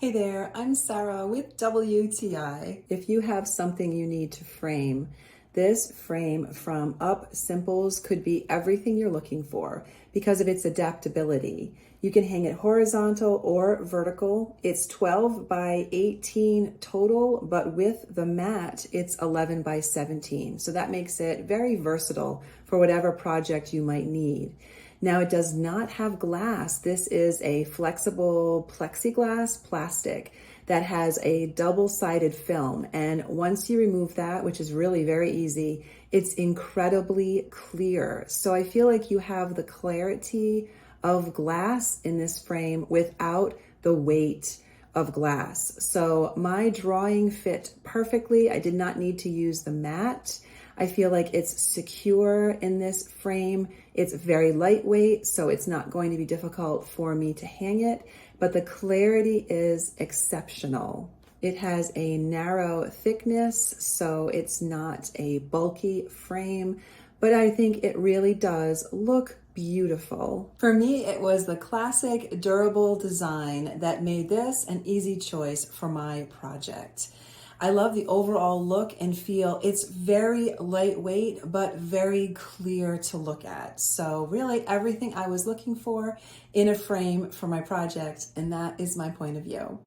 Hey there, I'm Sarah with WTI. If you have something you need to frame, this frame from upsimples could be everything you're looking for because of its adaptability. You can hang it horizontal or vertical. It's 12 by 18 total, but with the mat, it's 11 by 17. So that makes it very versatile for whatever project you might need. Now, it does not have glass. This is a flexible plexiglass plastic that has a double-sided film. And once you remove that, which is really very easy, it's incredibly clear. So I feel like you have the clarity of glass in this frame without the weight of glass. So my drawing fit perfectly. I did not need to use the mat. I feel like it's secure in this frame. It's very lightweight, so it's not going to be difficult for me to hang it, but the clarity is exceptional. It has a narrow thickness, so it's not a bulky frame, but I think it really does look beautiful. For me, it was the classic durable design that made this an easy choice for my project. I love the overall look and feel. It's very lightweight, but very clear to look at. So really everything I was looking for in a frame for my project, and that is my point of view.